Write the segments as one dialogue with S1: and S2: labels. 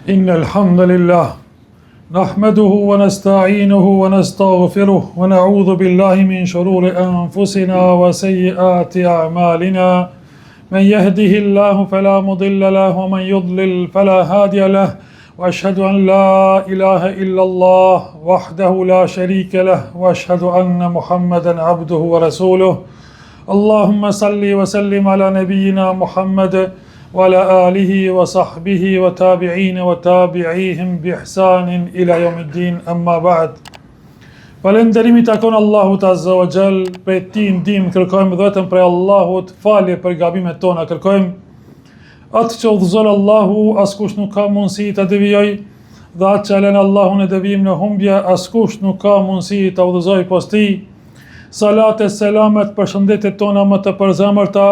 S1: إن الحمد لله نحمده ونستعينه ونستغفره ونعوذ بالله من شرور أنفسنا وسيئات أعمالنا من يهده الله فلا مضل له ومن يضلل فلا هادي له وأشهد أن لا إله إلا الله وحده لا شريك له وأشهد أن محمدا عبده ورسوله اللهم صل وسلم على نبينا محمد وعلى آله وصحبه وتابعين وتابعيهم بإحسان إلى يوم الدين أما بعد. Falënderimi takon Allahut Azza wa Jall, prej Tij ndihmë kërkojmë vetëm prej Allahut, falje për gabimet tona kërkojmë. Atë që udhëzon Allahu, askush nuk ka mundësi ta devijoj, dhe atë që lën Allahun e devijim në humbje, askush nuk ka mundësi ta udhëzoj pas tij. Salat e selamet për shëndetet tona më të përzemërta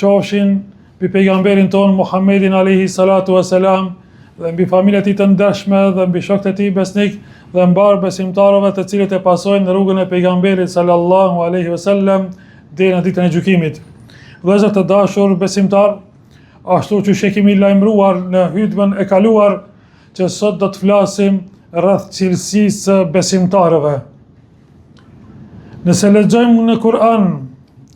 S1: qofshin mbi pejgamberin ton Muhammedin alayhi salatu wasalam, dhe mbi familjet e tij të ndershme, dhe mbi shokët e tij besnik, dhe mbar besimtarëve të cilët e pasojnë rrugën e pejgamberit sallallahu alaihi wasallam deri në ditën e gjykimit. Vëllezër të dashur besimtar, ashtu që kemi lajmëruar në hutbën e kaluar, që sot do të flasim rreth cilësisë së besimtarëve. Nëse lexojmë në Kur'an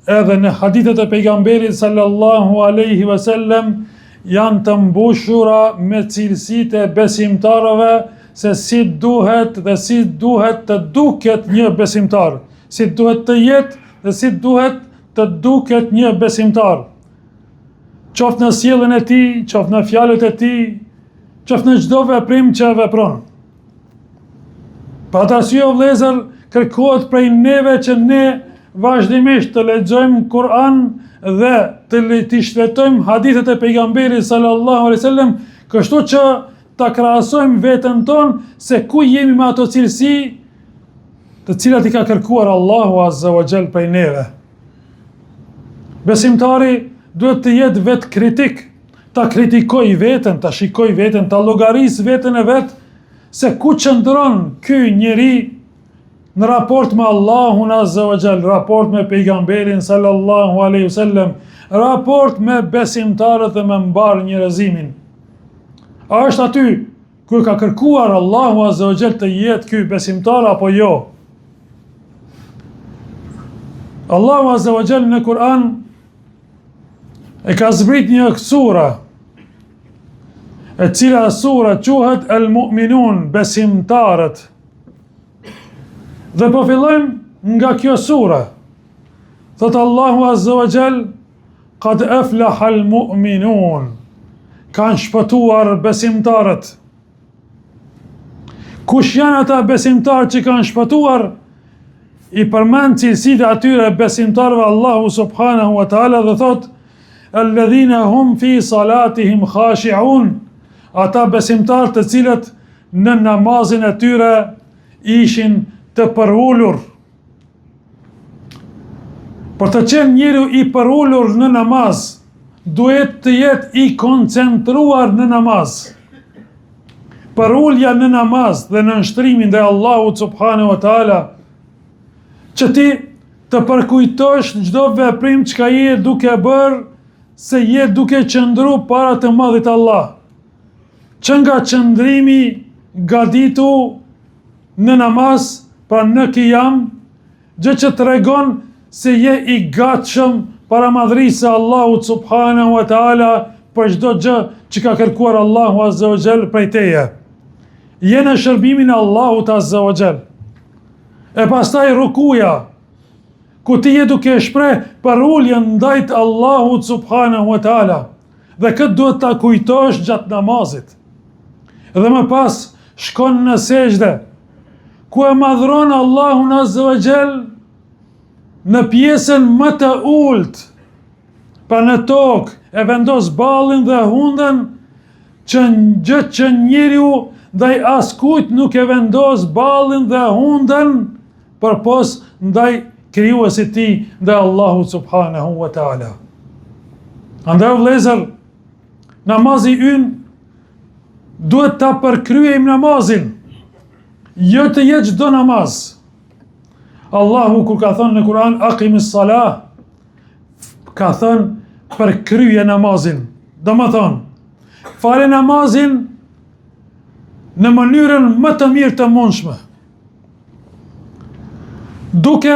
S1: edhe në hadithet e pejgamberit sallallahu alaihi wasallam, janë të mbushura me cilësitë e besimtarëve, se si duhet dhe si duhet të duket një besimtar, si duhet të jetë dhe si duhet të duket një besimtar, qoftë në sjelljen e tij, qoftë në fjalët e tij, qoftë në çdo veprim që vepron. Për atë arsye, vëllezër, kërkohet prej neve që ne vazhdimisht të lexojmë Kur'an dhe të shfletojmë hadithet e pejgamberit sallallahu alaihi wasallam, kështu që ta krahasojmë veten tonë se ku jemi me ato cilësi të cilat i ka kërkuar Allahu Azza wa Jall prej neve. Besimtari duhet të jetë vetë kritik, ta kritikoj veten, ta shikoj veten, ta llogaris veten e vet, se ku qëndron ky njeri në raport me Allahun Azza wa Jall, raport me pejgamberin sallallahu alaihi wasallam, raport me besimtarët dhe me mbar njerëzimin. A është aty ku ka kërkuar Allahu Azza wa Jall të jetë ky besimtar apo jo? Allahu Azza wa Jall në Kur'an e ka zbrit një sura, e cila sura quhet Al-Mu'minun, besimtarët. Dhe po fillojmë nga kjo sura. Thot Allahu Azza wa Jall, qad aflaha al-mu'minun, kanë shpëtuar besimtarët. Kush janë ata besimtarë që kanë shpëtuar? I përmend cilësitë atyre besimtarëve Allahu subhanahu wa taala dhe thot: alladhina hum fi salatihim khashi'un, ata besimtarë të cilët në namazin e tyre ishin të përulur. Për të qenë njeriu i përulur në namaz, duhet të jetë i koncentruar në namaz. Përulja në namaz dhe në nshtrimin ndaj Allahut subhanahu wa taala, që ti të përkujtosh çdo veprim që je duke bërë, se je duke qëndru para të madhit Allah. Që nga qëndrimi gaditu në namaz, pra në qiyam, gjë që tregon se je i gatshëm para madhrisë Allahut subhanahu wa taala për çdo gjë që ka kërkuar Allahu Azza wa Jall prej teje. Je në shërbimin e Allahut Azza wa Jall. E pastaj rukuja, ku ti je duke shpreh përuljen ndaj Allahut subhanahu wa taala, dhe këtë duhet ta kujtosh gjatë namazit. Dhe më pas shkon në sejdë, ku e madhron Allahun Azza wa Jall në pjesën më të ulët, pa në tokë, e vendos ballin dhe hundën, që njeriu ndaj askujt nuk e vendos ballin dhe hundën përpos ndaj krijuesit të tij, ndaj Allahut subhanahu wa taala. Andaj vëllezër, namazi ynë duhet ta përkryejmë namazin, jo të jetë çdo namaz. Allahu kur ka thënë në Kur'an aqimis salah, ka thënë përkrye namazin. Do më thonë, fare namazin në mënyrën më të mirë të mundshme, duke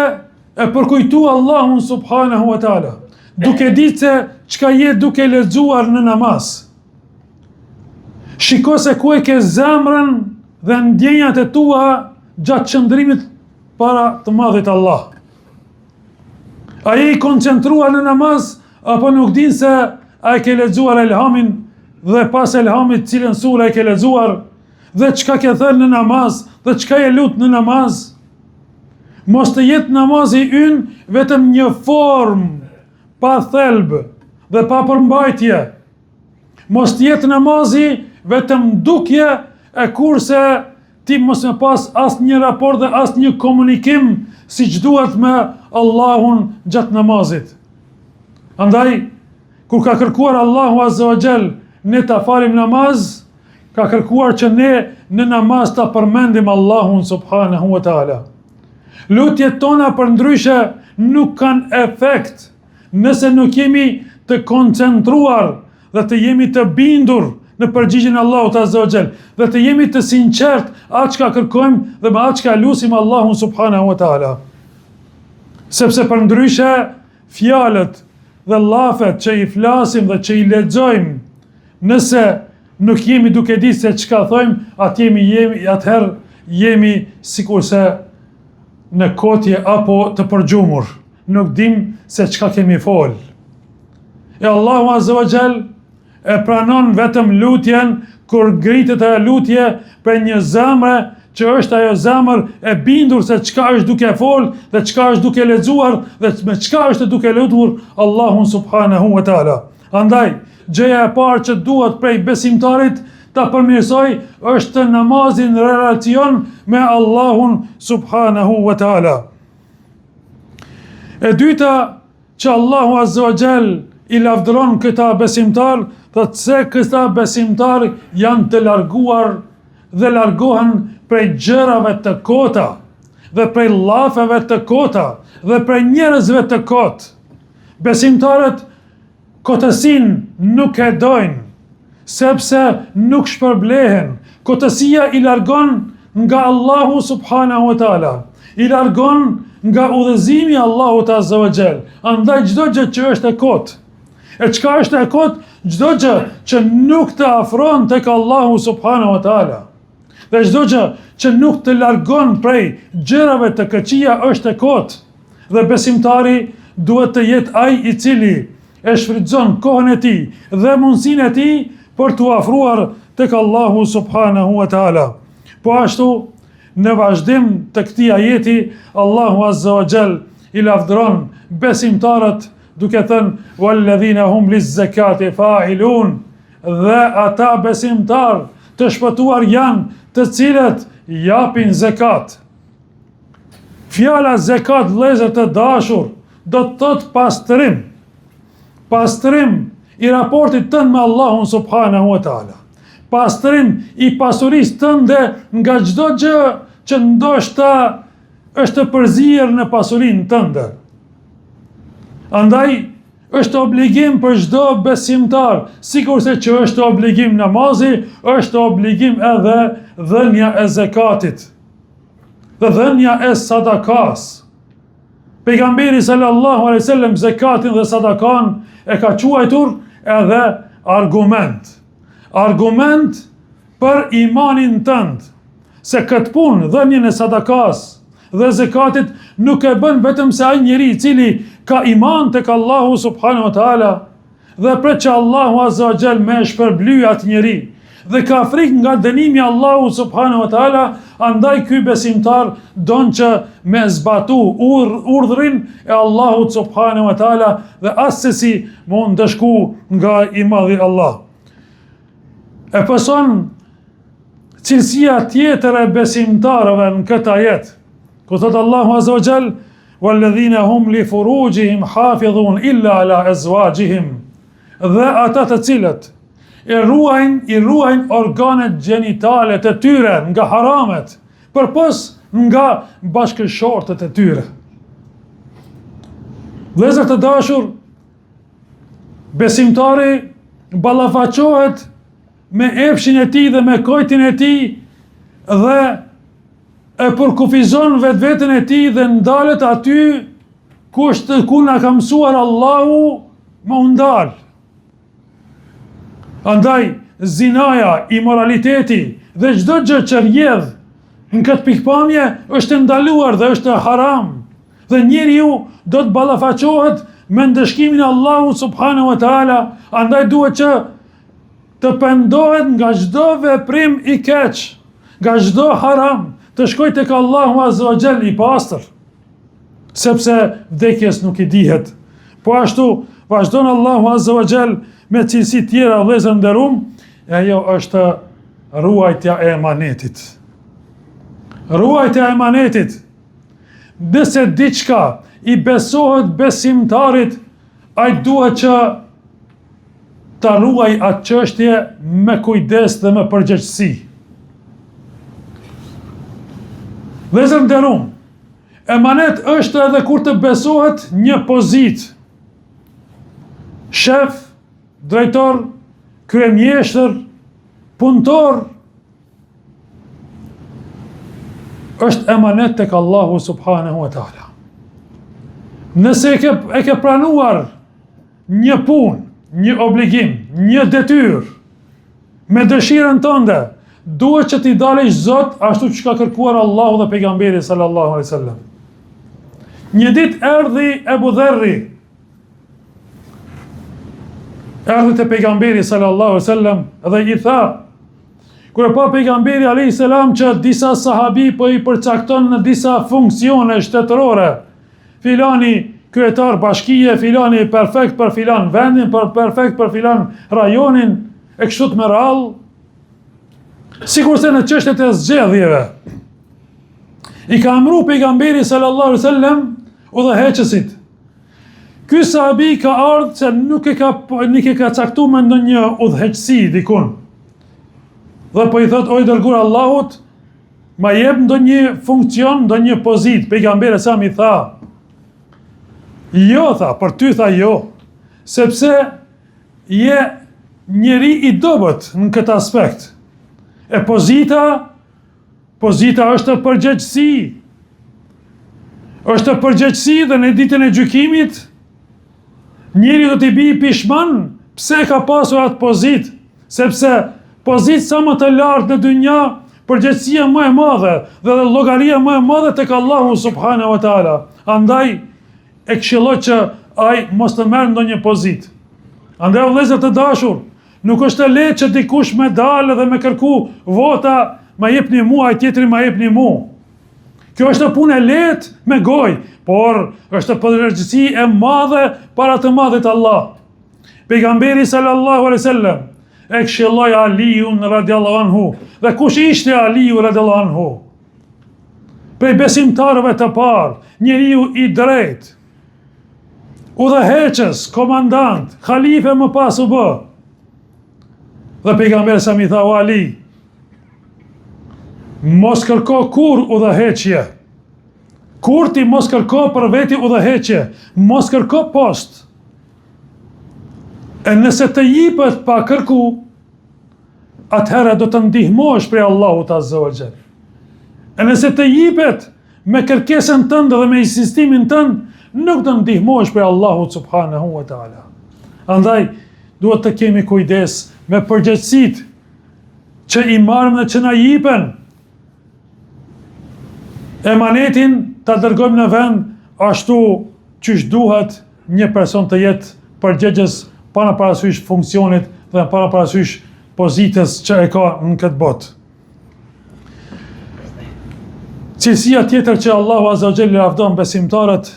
S1: e përkujtu Allahun subhanahu wa taala, duke ditë se çka je duke lexuar në namaz. Shiko se ku e ke zemrën dhe ndjenjat e tua gjatë qëndrimit para të madhit Allah. A je i koncentruar në namaz, apo nuk din se a e ke lexuar elhamin dhe pas elhamit cilën sure e ke lexuar, dhe çka ke thënë në namaz, dhe çka je lut në namaz? Mos të jetë namazi ynë vetëm një formë pa thelb dhe pa përmbajtje. Mos të jetë namazi vetëm dukje e kurse ti mos me pas asë një raport dhe asë një komunikim si që duhet me Allahun gjatë namazit. Andaj, kur ka kërkuar Allahu Azza wa Jall ne ta falim namaz, ka kërkuar që ne në namaz ta përmendim Allahun subhanahu wa taala. Lutjet tona për ndryshe nuk kanë efekt nëse nuk jemi të koncentruar dhe të jemi të bindur në përgjigjen e Allahut Azza wa Jall dhe të jemi të sinqert atë çka kërkojmë dhe me atë çka lutim Allahun subhanahu wa taala. Sepse për ndryshe fjalët dhe llafet që i flasim dhe që i lexojmë, nëse nuk jemi duke ditë se çka thojmë, atëherë jemi sikurse në kotje apo të përgjumur. Nuk dim se çka kemi fol. E Allahu Azza wa Jall e pranon vetëm lutjen kur gritet ajo lutje për një zemre që është ajo zemër e bindur se çka është duke fol dhe çka është duke lexuar dhe me çka është duke lutur Allahun subhanahu wa taala. Andaj, gjëja e parë që duhet prej besimtarit ta përmirësoj është namazin në relacion me Allahun subhanahu wa taala. E dyta që Allahu Azza wa Jall i lavdëron këta besimtar, thotë se këta besimtar janë të larguar dhe largohen prej gjërave të kota dhe prej llafeve të kota dhe prej njerëzve të kot. Besimtarët kotësin nuk e dojnë, sepse nuk shpërblehen. Kotësia i largon nga Allahu subhanahu wa taala, i largon nga udhëzimi i Allahut Azza wa Jall. Andaj çdo gjë që është e kot, e çka është e kot, çdo gjë që nuk të afron tek Allahu subhanahu wa taala, dhe çdo gjë që nuk të largon prej gjërave të këqija është e kot. Dhe besimtari duhet të jetë ai i cili e shfrytëzon kohën e tij dhe mundësinë e tij për t'u afruar tek Allahu subhanahu wa taala. Po ashtu, në vazhdim të këtij ajeti, Allahu Azza wa Jall i lavdëron besimtarët duke thënë walladhina hum lizzakati fa'ilun, dhe ata besimtar të shpëtuar janë të cilët japin zekat. Fjala zekat, vëllezër të dashur, do të thotë pastrim. Pastrim i raportit tënd me Allahun subhanahu wa taala. Pastrim i pasurisë tënde nga çdo gjë që ndoshta është përzier në pasurinë tënde. Andaj është obligim për çdo besimtar, sikurse që është obligim namazi, është obligim edhe dhënia e zekatit dhe dhënia e sadakas. Pejgamberi sallallahu alaihi wasallam zekatin dhe sadakan e ka quajtur edhe argument. Argument për imanin tënd, se këtë punë, dhënien e sadakas dhe zekatit, nuk e bën vetëm se ai njeri i cili ka iman tek Allahu subhanahu wa taala dhe pret që Allahu Azza wa Jall me shpërblyj atë njeri dhe ka frikë nga dënimi Allahu subhanahu wa taala, andaj ky besimtar don që me zbatu urdhrin e Allahut subhanahu wa taala dhe asesi mund të shku nga i madhi Allah. E pëson cilësia tjetër e besimtarëve në këtë ajet, ku thot Allahu Azza wa Jall walladhina hum li furujihim hafidhun illa ala azwajihim, dhe ata të cilët i ruajnë organet gjenitale të tyre nga haramet, përpos nga bashkëshortët e tyre. Vëllezër të dashur, besimtari ballafaqohet me epshin e tij dhe me kojtin e tij dhe e përkufizon vetveten e tij dhe ndalet aty ku na ka mësuar Allahu më undal. Andaj zinaja, imoraliteti dhe çdo gjë që rrjedh në këtë pikpamje është ndaluar dhe është haram. Dhe njeriu do të ballafaqohet me ndëshkimin e Allahut subhanahu wa taala, andaj duhet që të pendohet nga çdo veprim i keq, nga çdo haram, të shkojë tek Allahu azza wa jall i pastër, sepse vdekjes nuk i dihet. Po ashtu vazhdon Allahu azza wa jall me cilësi tjera vëllezër nderuam, e ajo është ruajtja e emanetit. Ruajtja e emanetit. Nëse diçka i besohet besimtarit, ai duhet që ta ruaj atë çështje me kujdes dhe me përgjegjësi. Vëllezër nderuam, emanet është edhe kur të besohet një pozitë. Shef, drejtor, kryemjeshtër, punëtor, është emanet tek Allahu subhanahu wa taala. Nëse e ke pranuar një punë, një obligim, një detyrë, me dëshirën tënde, duhet që t'i dalësh Zot ashtu që ka kërkuar Allahu dhe pejgamberi sallallahu alaihi wasallam. Një ditë erdhi Ebu Dherri, erdhi te pejgamberi sallallahu alaihi wasallam dhe i tha, kur e pa pejgamberi alayhi salam që disa sahabi po i përcakton në disa funksione shtetërore, filani kryetar bashkie, filani perfekt për filan vendin, perfekt për filan rajonin, e kështu me radhë, sikurse në çështjet e zgjedhjeve. I ka emëruar pejgamberi sallallahu alaihi wasallam udhëheqësit. Ky sahabi ka ardhur se nuk e ka caktuar me ndonjë udhëheqësi dikun. Dhe po i thot, oj dërguar Allahut, ma jep ndonjë funksion, ndonjë pozitë. Pejgamberi sa mi tha, jo, tha, për ty tha jo, sepse je njeri i dobët në këtë aspekt. E pozita është përgjegjësi. Është përgjegjësi dhe në ditën e gjykimit, njeri do t'i bi pishman, pse ka pasur atë pozitë, sepse pozitë sa më të lartë në dynja, përgjegjësia më e madhe dhe llogaria më e madhe tek Allahu subhanahu wa taala. Andaj e këshilloj që ai mos të merr ndonjë pozitë. Andaj vëllezër të dashur, nuk është e lehtë që dikush me dalë dhe me kërku vota, ma jepni mua, ai tjetri ma jepni mua. Kjo është punë e lehtë me gojë, por është përgjegjësi e madhe para të madhit Allah. Pejgamberi sallallahu alaihi wasallam e këshilloi Aliun radiallahu anhu. Dhe kush ishte Aliu radiallahu anhu? Prej besimtarëve të parë, njeriu i drejtë, udhëheqës, komandant, khalife më pas u bë. Dhe pejgamberi sa mi tha, o Ali, mos kërko kur udhëheqje. Kur ti mos kërko për veti udhëheqje, mos kërko post. E nëse të jipet pa kërku, atëherë do të ndihmosh prej Allahut azza wa jall. E nëse të jipet me kërkesën tënde dhe me insistimin tënd, nuk do ndihmosh prej Allahut subhanahu wa taala. Andaj duhet të kemi kujdes me përgjegjësitë që i marrim dhe që na jipen. Emanetin ta dërgojmë në vend ashtu çish duhet një person të jetë përgjegjës pa në parasysh funksionit dhe pa në parasysh pozitës që e ka në këtë botë. Cilësia tjetër që Allahu azza wa jalla lavdon besimtarët,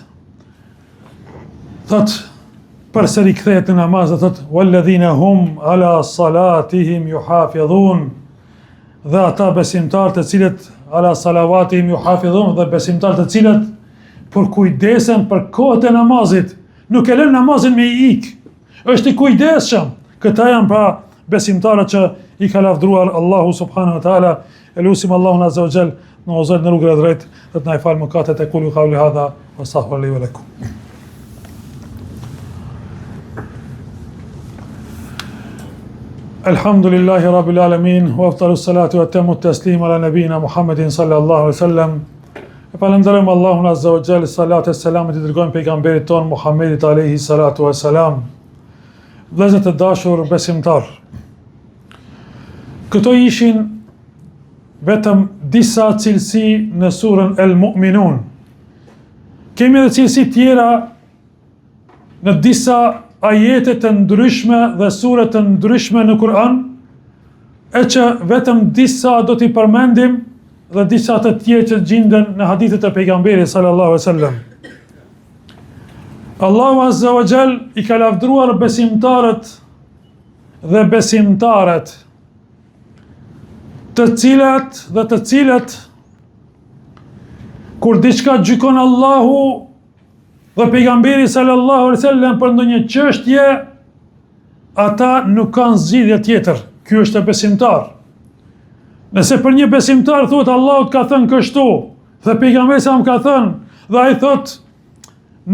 S1: thot përsëri kthehet në namaz, thot walladhina hum ala salatihim yuhafidhun, dhe ata besimtarë të cilët ala salavatihim yuhafidhun, dhe besimtarë të cilët për kujdesen për kohët e namazit, nuk e lën namazin me i ikë, është i kujdesshëm. Këta janë pra besimtarët që i ka lavdruar Allahu subhanahu wa taala. Elusim Allahun azza wa jall në ozër në rrugën e drejtë, dhe të na i falë mëkatet e qulu qawli hadha wa astaghfirullahi wa lakum. Alhamdulillahi Rabbil Alamin, wa afdalu salatu wa atammu taslim ala nabina Muhammedin sallallahu alaihi wasallam. E falenderojmë Allahun Azza wa Jall, salatu e selamit i dërgojmë pejgamberit ton Muhammedit alaihi salatu wa salam. Vëllezër të dashur besimtar, këto ishin vetëm disa cilësi në surën El Mu'minun. Kemi edhe cilësi tjera në disa ajete të ndryshme dhe sure të ndryshme në Kur'an, e që vetëm disa do t'i përmendim dhe disa të tjerë që gjenden në hadithet e pejgamberit sallallahu alaihi wasallam. Allahu Azza wa Jall i ka lavdruar besimtarët dhe besimtaret, të cilët kur diçka gjykon Allahu dhe pejgamberi sallallahu alaihi wasallam për ndonjë çështje, ata nuk kanë zgjidhje tjetër. Ky është e besimtar. Nëse për një besimtar thotë Allahu ka thënë kështu, dhe pejgamberi sa më ka thënë, dhe ai thotë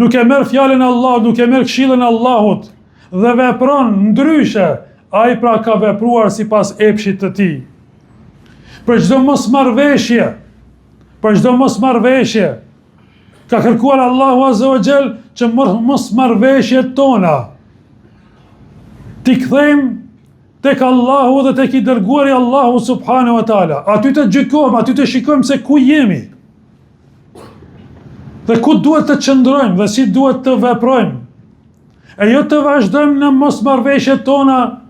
S1: nuk e merr fjalën e Allahut, nuk e merr këshillën e Allahut dhe vepron ndryshe, ai pra ka vepruar sipas epshit të tij. Për çdo mosmarrveshje, ka kërkuar Allahu Azza wa Jall që mosmarrveshjet tona t'i kthejmë tek Allahu dhe tek i dërguari Allahu subhanahu wa taala. Aty të gjykojmë, aty të shikojmë se ku jemi dhe ku duhet të qëndrojmë dhe si duhet të veprojmë. E jo të vazhdojmë në mosmarrveshjet tona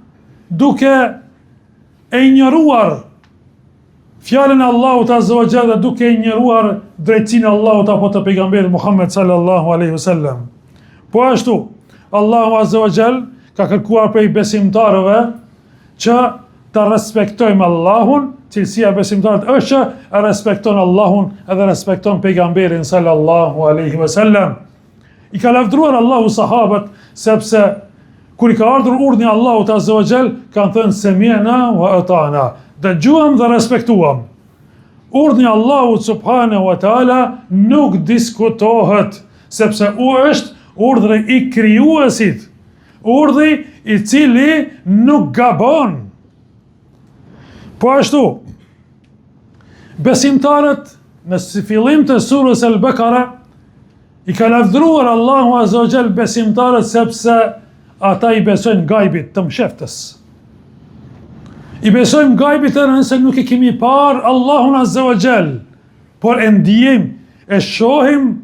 S1: duke e injoruar fjalën e Allahut Azza wa Jall dhe duke injoruar drejtsinë e Allahut apo të pejgamberit Muhammed sallallahu alaihi wasallam. Po ashtu, Allahu Azza wa Jall ka kërkuar prej besimtarëve që të respektojmë Allahun. Cilësia e besimtarit është që e respekton Allahun edhe respekton pejgamberin sallallahu alaihi wasallam. I ka lavdruar Allahu sahabët sepse kur i ka ardhur urdhni Allahut Azza wa Jall, kanë thënë semi'na wa ata'na. Dëgjuam dhe respektuam. Urdhni Allahut subhanahu wa taala nuk diskutohet, sepse është urdhri i krijuesit, urdhri i cili nuk gabon. Po ashtu, besimtarët në fillim të surës Al-Baqara i ka lavdruar Allahu Azza wa Jall besimtarët sepse ata i besojnë gajbit të msheftës. I besojmë gajbit të nëse nuk e kemi parë Allahun Azza wa Jall, por e ndijim, e shohim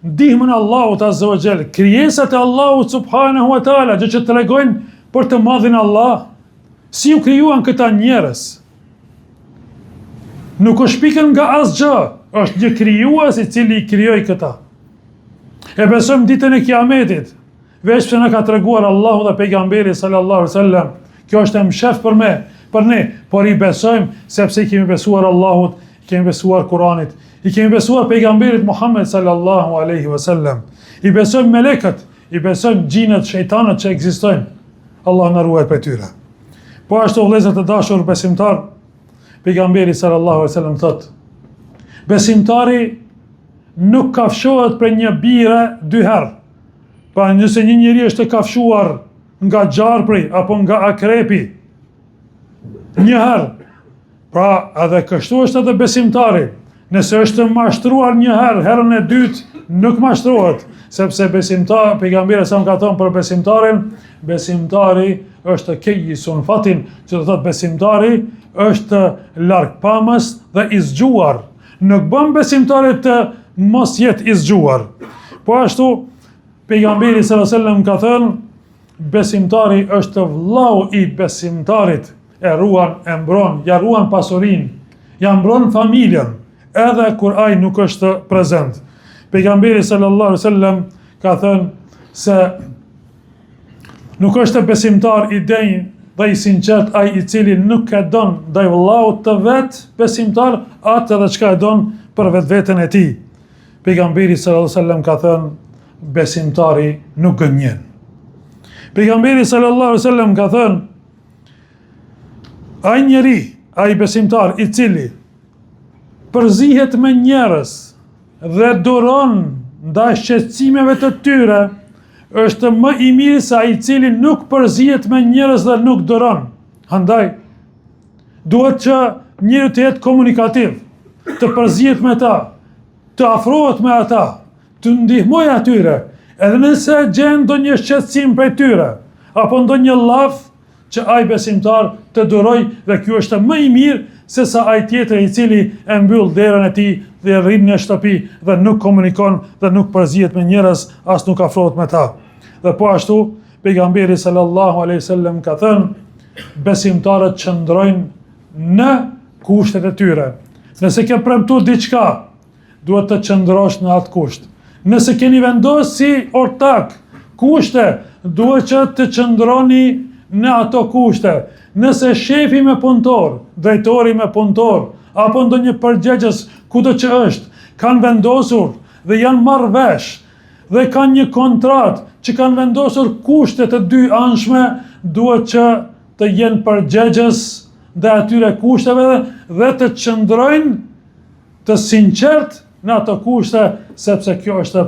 S1: ndihmën Allahut Azza wa Jall, krijesat e Allahut subhanahu wa taala, gjë që tregojnë për të madhin Allah, si u krijuan këta njerëz. Nuk është pikën nga asgjë, është një krijues i cili i krijoi këta. E besojmë ditën e Kiametit, veç pse na ka treguar Allahu dhe pejgamberi sallallahu alaihi wasallam. Kjo është e mshef për ne, por i besojmë sepse i kemi besuar Allahut, i kemi besuar Kuranit, i kemi besuar pejgamberit Muhammed sallallahu alaihi wasallam. I besojmë melekët, i besojmë gjinët, shejtanët që ekzistojnë. Allah na ruaj prej tyre. Po ashtu vëllezër të dashur besimtar, pejgamberi sallallahu alaihi wasallam thotë: besimtari nuk kafshohet për një bire 2 herë. Pa nëse një njeri është kafshuar nga gjarpri apo nga akrepi 1 herë, pra edhe kështu është edhe besimtari. Nëse është mashtruar 1 herë, herën e dytë nuk mashtrohet, sepse besimtari, pejgamberi sa më ka thonë për besimtarin, besimtari është kejjisun fatin, që do thotë besimtari është largpamës dhe i zgjuar. Nuk bën besimtarit të mos jetë i zgjuar. Po ashtu pejgamberi sallallahu alaihi wasallam ka thënë, besimtari është vllau i besimtarit, e ruan, e mbron, ja ruan pasurin, ja mbron familjen, edhe kur ai nuk është prezent. Pejgamberi sallallahu alaihi wasallam ka thënë se nuk është besimtar i denj dhe i sinqert ai i cili nuk e don ndaj vllaut të vet besimtar atë edhe çka e don për vetveten e tij. Pejgamberi sallallahu alaihi wasallam ka thënë besimtari nuk gënjen. Pejgamberi sallallahu alaihi wasallam ka thënë ai njeri, ai besimtar i cili përzihet me njerëz dhe duron ndaj shqetësimeve të tyre, është më i mirë se ai i cili nuk përzihet me njerëz dhe nuk duron. Andaj, duhet që njeriu të jetë komunikativ, të përzihet me ta, të afrohet me ata, të ndihmoj atyre, edhe nëse gjen ndonjë shqetësim prej tyre, apo ndonjë llaf që ai besimtar të duroj, dhe ky është më i mirë se sa ai tjetër i cili e mbyll derën e tij dhe rrin në shtëpi dhe nuk komunikon dhe nuk përzihet me njerëz, as nuk afrohet me ta. Dhe po ashtu pejgamberi sallallahu alaihi wasallam ka thënë, besimtarët qëndrojnë në kushtet e tyre. Nëse ke premtuar diçka, duhet të qëndrosh në atë kusht. Nëse keni vendosur si ortak kushte, duhet që të qëndroni në ato kushte. Nëse shefi me punëtor, drejtori me punëtor, apo ndonjë përgjegjës kudo që është, kanë vendosur dhe janë marrë vesh dhe kanë një kontratë që kanë vendosur kushte të dy anshme, duhet që të jenë përgjegjës dhe atyre kushteve dhe të qëndrojnë të sinqert në ato kushte, sepse kjo është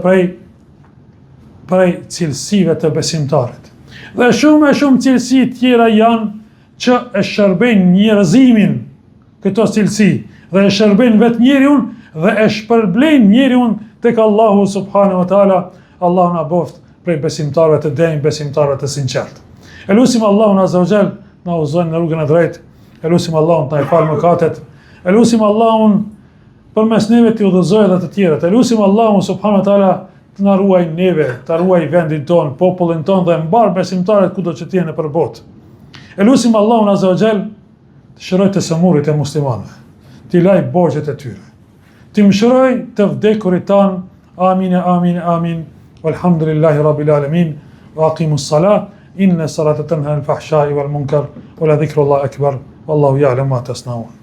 S1: prej cilësive të besimtarit. Dhe shumë cilësi tjera janë që e shërbejnë njerëzimin këto cilësi, dhe e shërbejnë vetë njeriun dhe e shpërblejnë njeriun tek Allahu subhanahu wa taala. Allahu na boft prej besimtarëve të denj, besimtarëve të sinqert. Elusim Allahun azza wa jall na udhëzon në rrugën e drejtë. Elusim Allahun të na falë mëkatet. Elusim Allahun përmes neve të udhëzojë dhe të tjerët. Elusim Allahun subhanahu wa taala të na ruaj neve, të ruaj vendin ton, popullin ton dhe mbar besimtarët kudo që të jenë nëpër botë. Elusim Allahun azza wa jall të shëroj të sëmurit e muslimanëve, t'i laj borxhet e tyre, t'i mëshiroj të vdekurit tan. Amin, amin, amin. Walhamdulillahi rabbil alamin. Wa aqimus salah. Inna salata tanha anil fahsha'i wal munkar wa la dhikrullahi akbar. Wallahu ya'lamu ma tasna'un.